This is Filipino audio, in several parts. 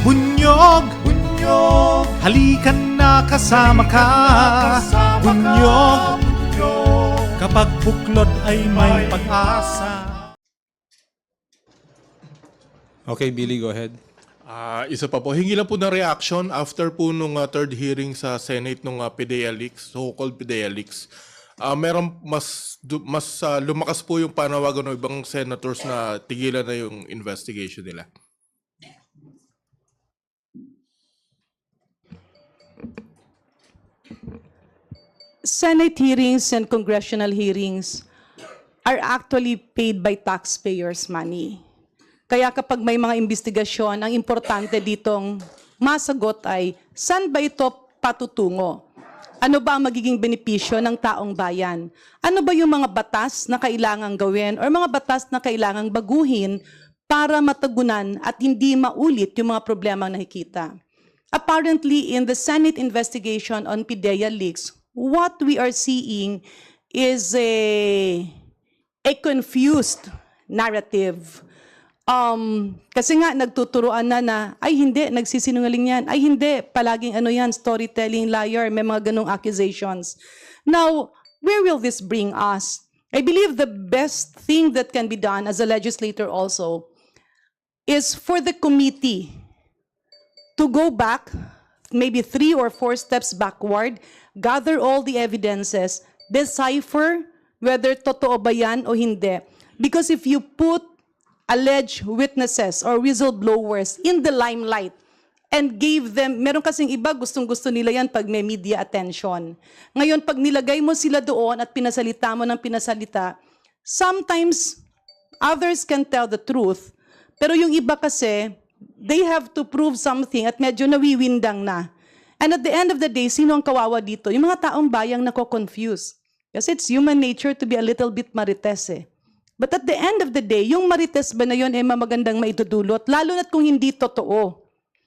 Bunyog, bunyog, halikan na kasama ka. Bunyog, kapag buklod ay may pag-asa. Okay, Billy, go ahead. Isa pa po, hingi lang po ng reaction after po nung third hearing sa Senate nung PDEA leaks, so-called PDEA leaks. Meron mas lumakas po yung panawagan ng ibang senators na tigilan na yung investigation nila. Senate hearings and congressional hearings are actually paid by taxpayers' money. Kaya kapag may mga investigasyon, ang importante ditong masagot ay, saan ba ito patutungo? Ano ba ang magiging benepisyo ng taong bayan? Ano ba yung mga batas na kailangang gawin or mga batas na kailangang baguhin para matagunan at hindi maulit yung mga problema nakikita? Apparently, in the Senate investigation on PDEA leaks, what we are seeing is a confused narrative. Kasi nga nagtuturoan na ay hindi, nagsisinungaling yan, ay hindi, palaging ano yan, storytelling, liar, may mga ganong accusations. Now, where will this bring us? I believe the best thing that can be done as a legislator also is for the committee to go back, maybe 3 or 4 steps backward, gather all the evidences, decipher whether totoo ba yan o hindi. Because if you put alleged witnesses or whistleblowers in the limelight and gave them, meron kasing iba, gustong-gusto nila yan pag may media attention. Ngayon, pag nilagay mo sila doon at pinasalita mo ng pinasalita, sometimes others can tell the truth, pero yung iba kasi, they have to prove something at medyo nawiwindang na. And at the end of the day, sino ang kawawa dito? Yung mga taong bayang nako-confuse. Kasi it's human nature to be a little bit marites eh. But at the end of the day, yung marites ba na yun ay mamagandang maidudulot, lalo na't kung hindi totoo.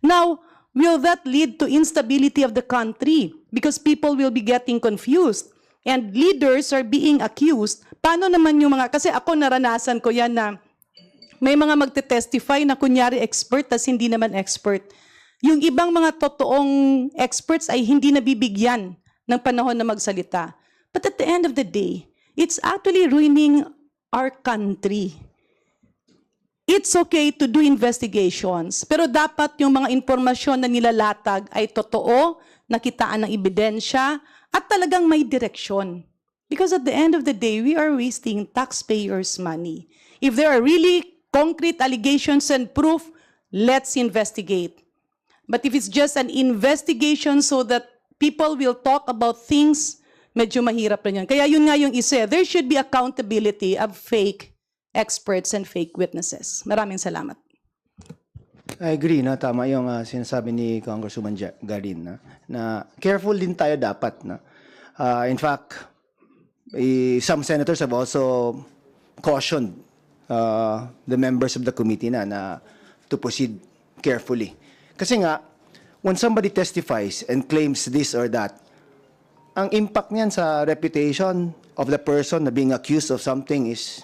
Now, will that lead to instability of the country? Because people will be getting confused. And leaders are being accused. Paano naman yung mga, kasi ako naranasan ko yan na may mga magte-testify na kunyari expert, tas hindi naman expert. Yung ibang mga totoong experts ay hindi nabibigyan ng panahon na magsalita. But at the end of the day, it's actually ruining our country. It's okay to do investigations, pero dapat yung mga impormasyon na nilalatag ay totoo, nakitaan ng ebidensya, at talagang may direksyon. Because at the end of the day, we are wasting taxpayers' money. If there are really concrete allegations and proof, let's investigate. But if it's just an investigation so that people will talk about things, medyo mahirap rin yan. Kaya yun nga yung isa, there should be accountability of fake experts and fake witnesses. Maraming salamat. I agree, no? Tama yung sinasabi ni Congresswoman Garin, na careful din tayo dapat. In fact, some senators have also cautioned the members of the committee na to proceed carefully. Kasi nga, when somebody testifies and claims this or that, ang impact niyan sa reputation of the person na being accused of something is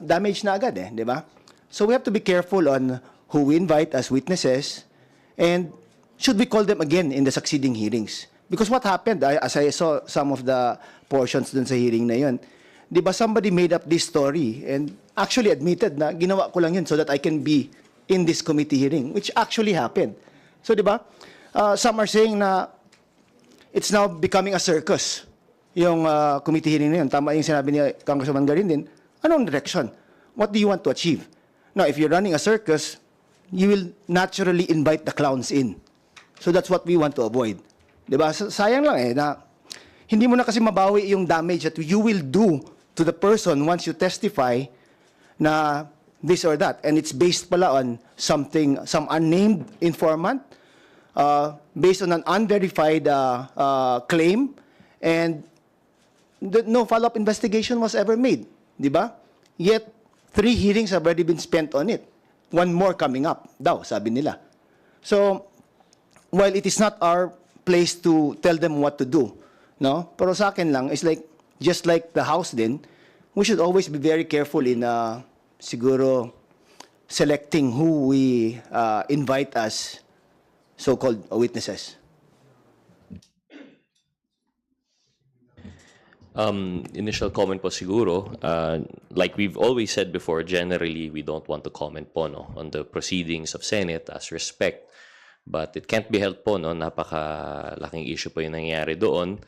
damage na agad di ba? So we have to be careful on who we invite as witnesses and should we call them again in the succeeding hearings. Because what happened, as I saw some of the portions dun sa hearing na yun, di ba somebody made up this story and actually admitted na ginawa ko lang yun so that I can be in this committee hearing, which actually happened. So di ba, some are saying na it's now becoming a circus, yung committee hearing na yun. Tama yung sinabi ni Congresswoman Garin din. Anong direction? What do you want to achieve? Now, if you're running a circus, you will naturally invite the clowns in. So that's what we want to avoid. Diba? Sayang lang na hindi mo na kasi mabawi yung damage that you will do to the person once you testify na this or that. And it's based pala on something, some unnamed informant, based on an unverified claim, and no follow-up investigation was ever made. Diba? Yet, 3 hearings have already been spent on it. 1 more coming up daw, sabi nila. So, while it is not our place to tell them what to do, no? Pero sa akin lang, it's like, just like the House din, we should always be very careful in siguro selecting who we invite as so-called witnesses? Initial comment po siguro, like we've always said before, generally we don't want to comment po on the proceedings of Senate as respect. But it can't be helped po, napakalaking issue po yung nangyayari doon.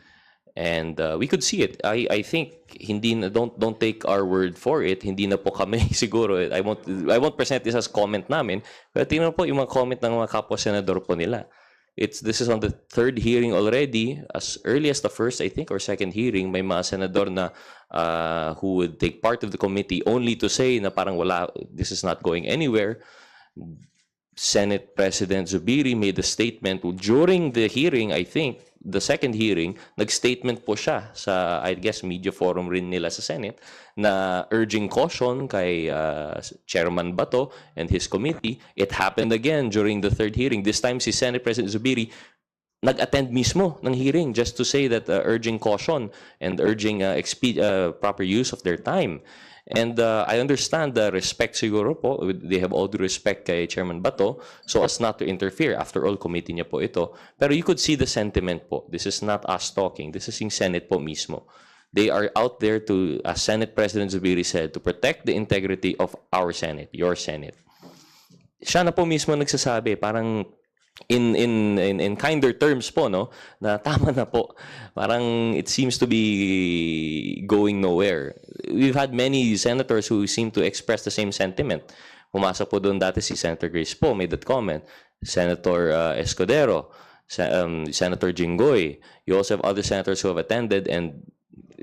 And we could see it. I think hindi na, don't take our word for it. Hindi na po kami siguro. I won't present this as comment namin. Pero tingnan po yung mga comment ng mga kapwa senador po nila. This is on the third hearing already. As early as the first, I think, or second hearing, may mga senador na who would take part of the committee only to say na parang wala, this is not going anywhere. Senate President Zubiri made a statement during the hearing, I think, the second hearing, nag-statement po siya sa, I guess, media forum rin nila sa Senate na urging caution kay Chairman Bato and his committee. It happened again during the third hearing. This time, si Senate President Zubiri nag-attend mismo ng hearing just to say that urging caution and urging proper use of their time. And I understand the respect siguro po. They have all due respect kay Chairman Bato so as not to interfere. After all, committee niya po ito. Pero you could see the sentiment po. This is not us talking. This is yung Senate po mismo. They are out there to, as Senate President Zubiri said, to protect the integrity of our Senate, your Senate. Siya na po mismo nagsasabi, parang in kinder terms po, no, na tama na po. Parang it seems to be going nowhere. We've had many senators who seem to express the same sentiment. Pumasok po doon dati si Senator Grace Poe, made that comment. Senator Escudero, Senator Jinggoy. You also have other senators who have attended and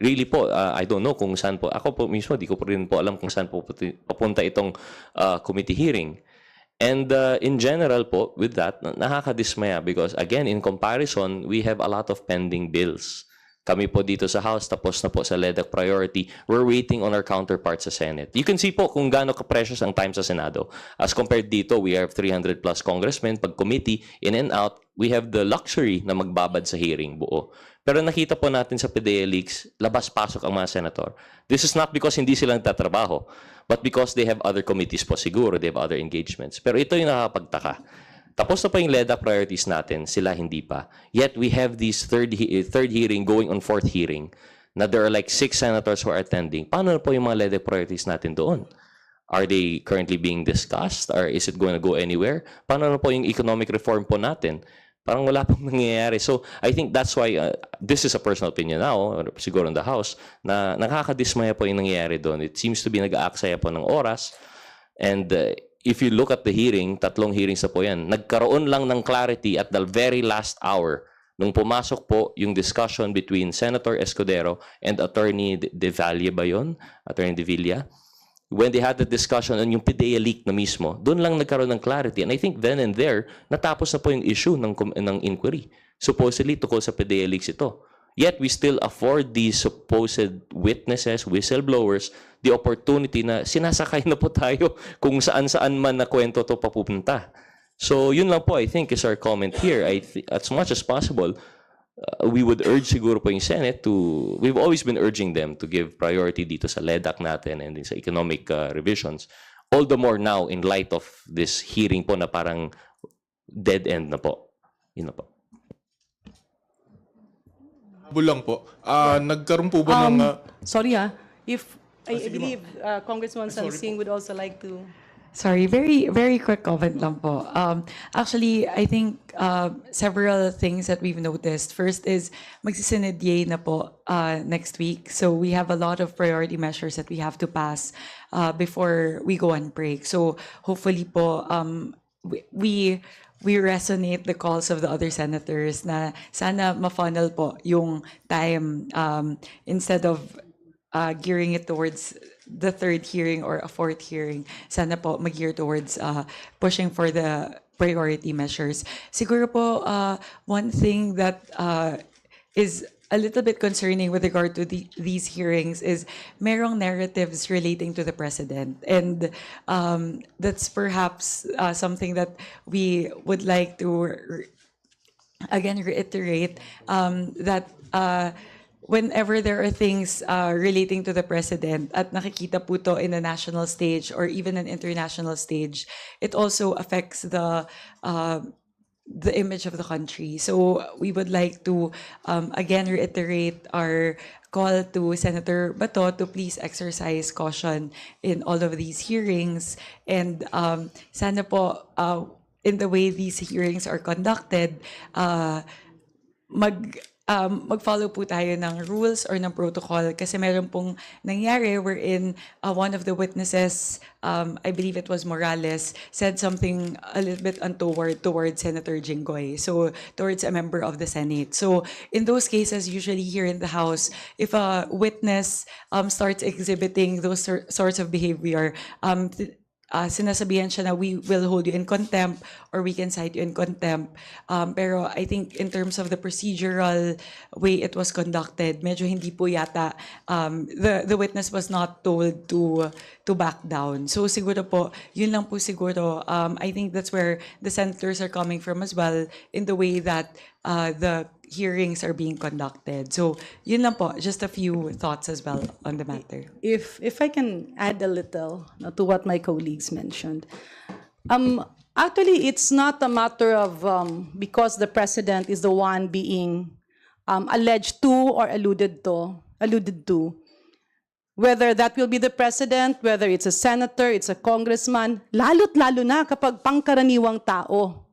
really po, I don't know kung saan po. Ako po mismo, di ko po rin po alam kung saan po papunta itong committee hearing. And in general po, with that, nakakadismaya because again, in comparison, we have a lot of pending bills. Kami po dito sa House, tapos na po sa LEDAC priority. We're waiting on our counterparts sa Senate. You can see po kung gaano ka-precious ang time sa Senado. As compared dito, we have 300 plus congressmen. Pag committee, in and out, we have the luxury na magbabad sa hearing buo. Pero nakita po natin sa PDEA leaks, labas-pasok ang mga senator. This is not because hindi sila nagtatrabaho, but because they have other committees po siguro, they have other engagements. Pero ito yung nakakapagtaka. Tapos na pa yung LEDAC priorities natin, sila hindi pa. Yet we have this third hearing going on fourth hearing na there are like 6 senators who are attending. Paano na po yung mga LEDAC priorities natin doon? Are they currently being discussed? Or is it going to go anywhere? Paano na po yung economic reform po natin? Parang wala pang nangyayari. So I think that's why, this is a personal opinion now, siguro in the House, na nakakadismaya po yung nangyayari doon. It seems to be nag-aaksaya po ng oras. And if you look at the hearing, 3 hearings na po yan, nagkaroon lang ng clarity at the very last hour nung pumasok po yung discussion between Senator Escudero and Attorney De Valle ba yun? Attorney De Villa. When they had the discussion on yung PDEA leak na mismo, doon lang nagkaroon ng clarity. And I think then and there, natapos na po yung issue ng inquiry. Supposedly, tukol sa PDEA leaks ito. Yet, we still afford these supposed witnesses, whistleblowers, the opportunity na sinasakay na po tayo kung saan-saan man na kwento to papupunta. So, yun lang po, I think, is our comment here. As much as possible, we would urge siguro po yung Senate to, we've always been urging them to give priority dito sa LEDAC natin and sa economic revisions. All the more now in light of this hearing po na parang dead end na po. Yun na po. Bulang po. Nagkaroon po ba ng... Sorry if I believe Congressman Sansing would also like to... Sorry, very, very quick comment lang po. Actually, I think several things that we've noticed. First is, magsisinadye na po next week. So we have a lot of priority measures that we have to pass before we go on break. So hopefully po, we resonate the calls of the other senators na sana ma-funnel po yung time instead of gearing it towards the third hearing or a fourth hearing, sana po mag-gear towards pushing for the priority measures. Siguro po, one thing that is a little bit concerning with regard to these hearings is merong narratives relating to the president. And that's perhaps something that we would like to, again, reiterate that whenever there are things relating to the president at nakikita po to in a national stage or even an international stage, it also affects the image of the country. So we would like to again reiterate our call to Senator Bato to please exercise caution in all of these hearings, and sana po in the way these hearings are conducted, mag-follow po tayo ng rules or ng protocol, kasi meron pong nangyari wherein one of the witnesses, I believe it was Morales, said something a little bit untoward towards Senator Jinggoy, so towards a member of the Senate. So in those cases, usually here in the House, if a witness starts exhibiting those sorts of behavior, sinasabihan siya na we will hold you in contempt or we can cite you in contempt. Pero I think in terms of the procedural way it was conducted, medyo hindi po yata, the witness was not told to back down. So siguro po, yun lang po siguro. I think that's where the senators are coming from as well in the way that the hearings are being conducted. So yun lang po, just a few thoughts as well on the matter. If I can add a little to what my colleagues mentioned. Actually, it's not a matter of because the president is the one being alleged to or alluded to, whether that will be the president, whether it's a senator, it's a congressman, lalo't lalo na kapag pangkaraniwang tao.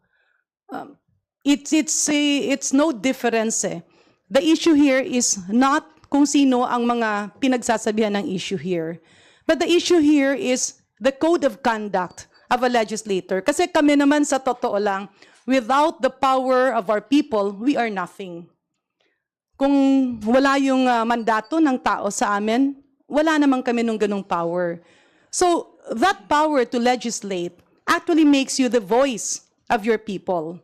It's no difference eh. The issue here is not kung sino ang mga pinagsasabihan ng issue here. But the issue here is the code of conduct of a legislator. Kasi kami naman sa totoo lang, without the power of our people, we are nothing. Kung wala yung mandato ng tao sa amin, wala naman kami nung ganung power. So that power to legislate actually makes you the voice of your people.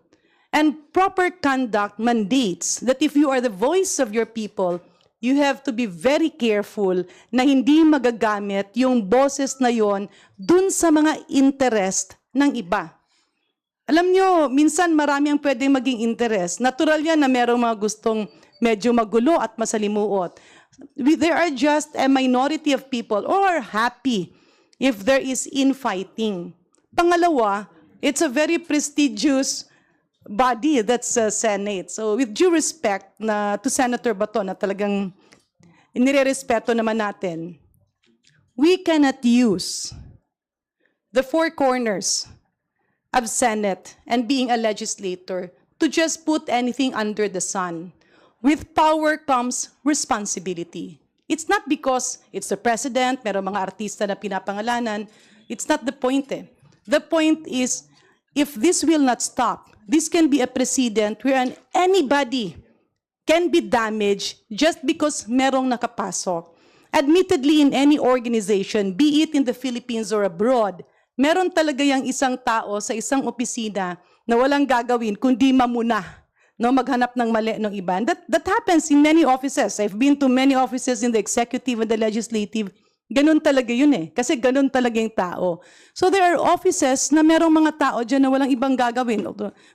And proper conduct mandates that if you are the voice of your people, you have to be very careful na hindi magagamit yung boses na yon dun sa mga interest ng iba. Alam nyo, minsan marami ang pwedeng maging interest. Natural yan na merong mga gustong medyo magulo at masalimuot. There are just a minority of people who are happy if there is infighting. Pangalawa, it's a very prestigious body, that's Senate. So with due respect to Senator Bato na talagang inirerespeto naman natin, we cannot use the four corners of Senate and being a legislator to just put anything under the sun. With power comes responsibility. It's not because it's the president, meron mga artista na pinapangalanan. It's not the point eh. The point is, if this will not stop, this can be a precedent wherein anybody can be damaged just because merong nakapasok. Admittedly, in any organization, be it in the Philippines or abroad, meron talaga yung isang tao sa isang opisina na walang gagawin kundi mamuna, no, maghanap ng mali ng iba. And that happens in many offices. I've been to many offices in the executive and the legislative. Ganun talaga yun eh. Kasi ganun talaga yung tao. So there are offices na merong mga tao dyan na walang ibang gagawin,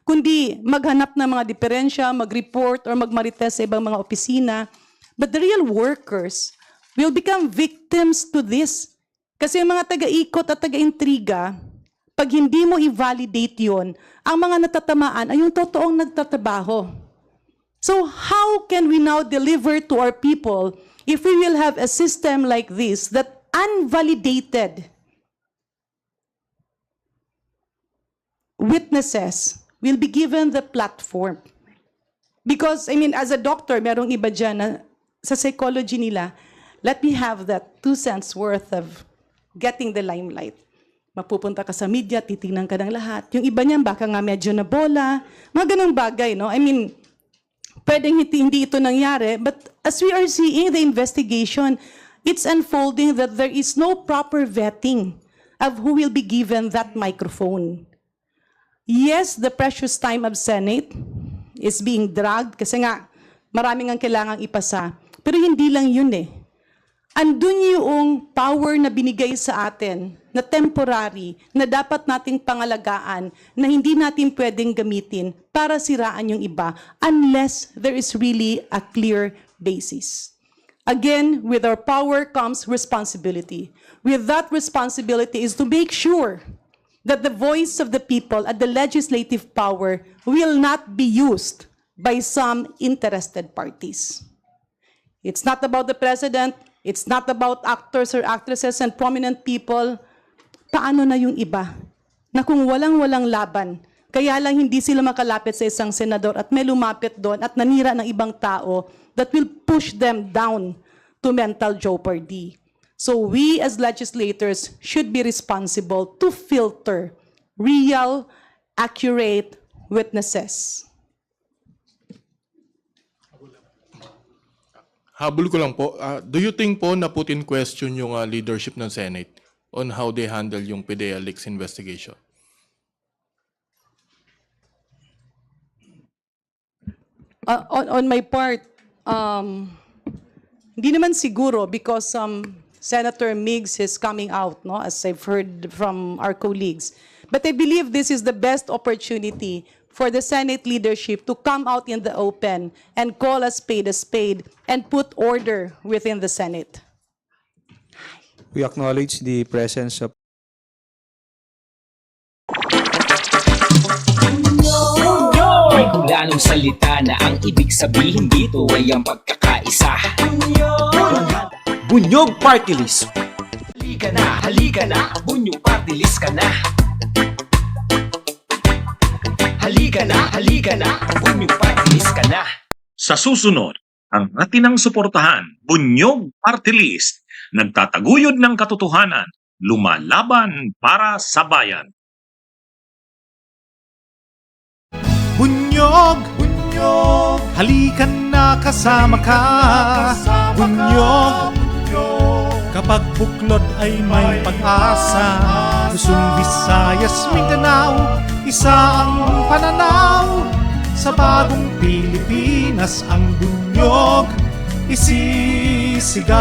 kundi maghanap ng mga diferensya, mag-report or magmarites sa ibang mga opisina. But the real workers will become victims to this. Kasi yung mga taga-ikot at taga-intriga, pag hindi mo i-validate yun, ang mga natatamaan ay yung totoong nagtatrabaho. So how can we now deliver to our people if we will have a system like this that unvalidated witnesses will be given the platform? Because, I mean, as a doctor, merong iba dyan na sa psychology nila, let me have that 2 cents worth of getting the limelight. Mapupunta ka sa media, titingnan ka ng lahat. Yung iba niyan, baka nga medyo na bola, mga ganang bagay, no? I mean, pwedeng hindi ito nangyari, but as we are seeing the investigation, it's unfolding that there is no proper vetting of who will be given that microphone. Yes, the precious time of Senate is being dragged kasi nga maraming ang kailangang ipasa. Pero hindi lang yun eh. Andun yung power na binigay sa atin na temporary na dapat nating pangalagaan na hindi natin pwedeng gamitin para siraan yung iba unless there is really a clear basis. Again, with our power comes responsibility. With that responsibility is to make sure that the voice of the people at the legislative power will not be used by some interested parties. It's not about the president, it's not about actors or actresses and prominent people. Paano na yung iba? Na kung walang-walang laban, kaya lang hindi sila makalapit sa isang senador at may lumapit doon at nanira ng ibang tao that will push them down to mental jeopardy. So we as legislators should be responsible to filter real, accurate witnesses. Habol ko lang po, do you think po na put in question yung leadership ng Senate on how they handle yung PDEA leaks investigation? On my part, hindi naman siguro because Senator Miggs is coming out, no, as I've heard from our colleagues. But I believe this is the best opportunity for the Senate leadership to come out in the open and call a spade and put order within the Senate. We acknowledge the presence of May hulanong salita na ang ibig sabihin dito ay ang pagkakaisa. Bunyog Party List. Halika na, Bunyog Party List ka na. Halika na, Bunyog Party List ka na. Sa susunod, ang atinang suportahan, Bunyog Party List, nagtataguyod ng katotohanan, lumalaban para sa bayan. Bunyog, bunyog, halikan na kasama ka. Bunyog, kapag buklod ay may pag-asa. Luzon, Visayas, Mindanao, isa ang pananaw. Sa bagong Pilipinas ang bunyog isisigaw.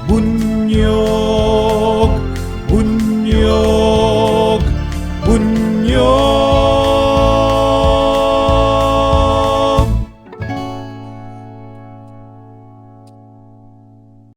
Bunyog.